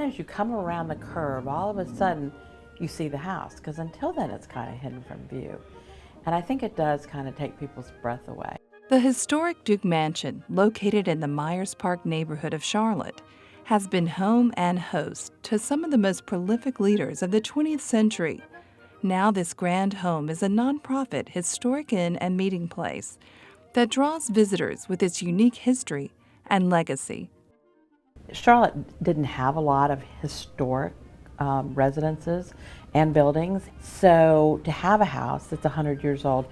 as you come around the curve, all of a sudden you see the house, because until then it's kind of hidden from view. And I think it does kind of take people's breath away. The historic Duke Mansion, located in the Myers Park neighborhood of Charlotte, has been home and host to some of the most prolific leaders of the 20th century. Now this grand home is a nonprofit historic inn and meeting place that draws visitors with its unique history and legacy. Charlotte didn't have a lot of historic residences and buildings, so to have a house that's 100 years old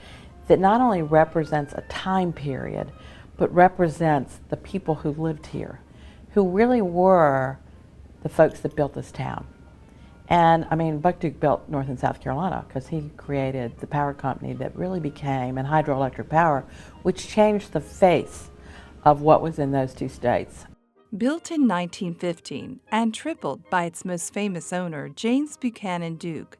that not only represents a time period, but represents the people who lived here, who really were the folks that built this town. And I mean, Buck Duke built North and South Carolina because he created the power company that really became, and hydroelectric power, which changed the face of what was in those two states. Built in 1915 and tripled by its most famous owner, James Buchanan Duke,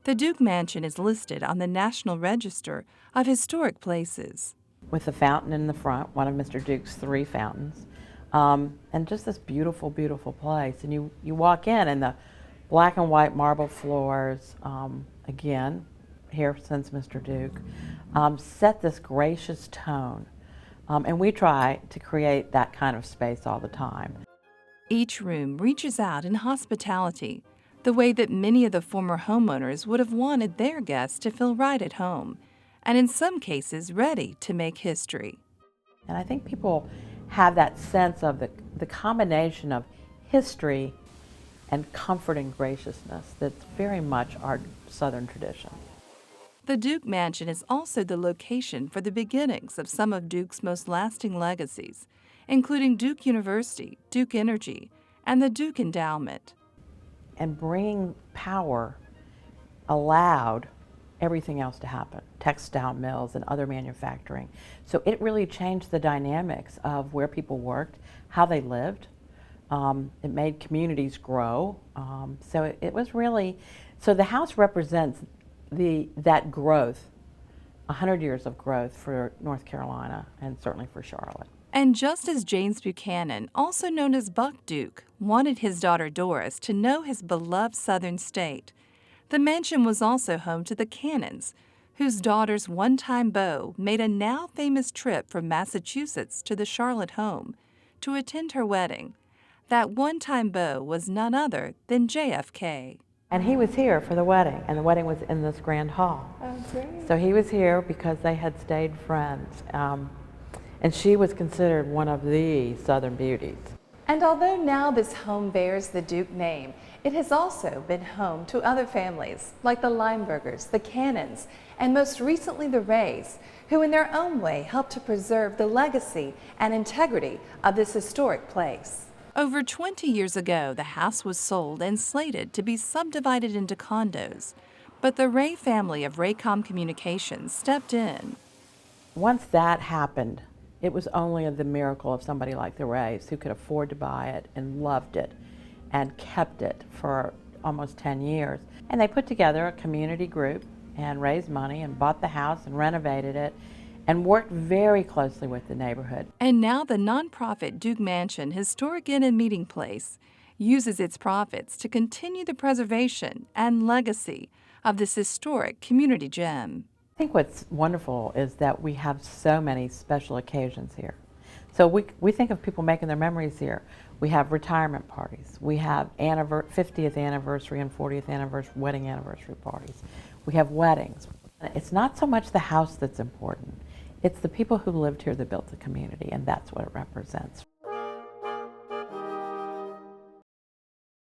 the Duke Mansion is listed on the National Register of Historic Places. With the fountain in the front, one of Mr. Duke's 3 fountains, and just this beautiful, beautiful place. And you walk in and the black and white marble floors, again, here since Mr. Duke, set this gracious tone. And we try to create that kind of space all the time. Each room reaches out in hospitality, the way that many of the former homeowners would have wanted their guests to feel right at home, and in some cases ready to make history. And I think people have that sense of the combination of history and comfort and graciousness that's very much our Southern tradition. The Duke Mansion is also the location for the beginnings of some of Duke's most lasting legacies, including Duke University, Duke Energy, and the Duke Endowment. And bringing power allowed everything else to happen, textile mills and other manufacturing. So it really changed the dynamics of where people worked, how they lived. It made communities grow. So it was really, so the house represents that growth, 100 years of growth for North Carolina and certainly for Charlotte. And just as James Buchanan, also known as Buck Duke, wanted his daughter Doris to know his beloved southern state, the mansion was also home to the Cannons, whose daughter's one-time beau made a now famous trip from Massachusetts to the Charlotte home to attend her wedding. That one-time beau was none other than JFK. And he was here for the wedding, and the wedding was in this grand hall. Oh, great. So he was here because they had stayed friends. And she was considered one of the Southern beauties. And although now this home bears the Duke name, it has also been home to other families like the Linebergers, the Cannons, and most recently the Rays, who in their own way helped to preserve the legacy and integrity of this historic place. Over 20 years ago, the house was sold and slated to be subdivided into condos, but the Ray family of Raycom Communications stepped in. Once that happened, it was only the miracle of somebody like the Rays who could afford to buy it and loved it and kept it for almost 10 years. And they put together a community group and raised money and bought the house and renovated it and worked very closely with the neighborhood. And now the nonprofit Duke Mansion Historic Inn and Meeting Place uses its profits to continue the preservation and legacy of this historic community gem. I think what's wonderful is that we have so many special occasions here. So we think of people making their memories here. We have retirement parties. We have 50th anniversary and 40th anniversary, wedding anniversary parties. We have weddings. It's not so much the house that's important. It's the people who lived here that built the community, and that's what it represents.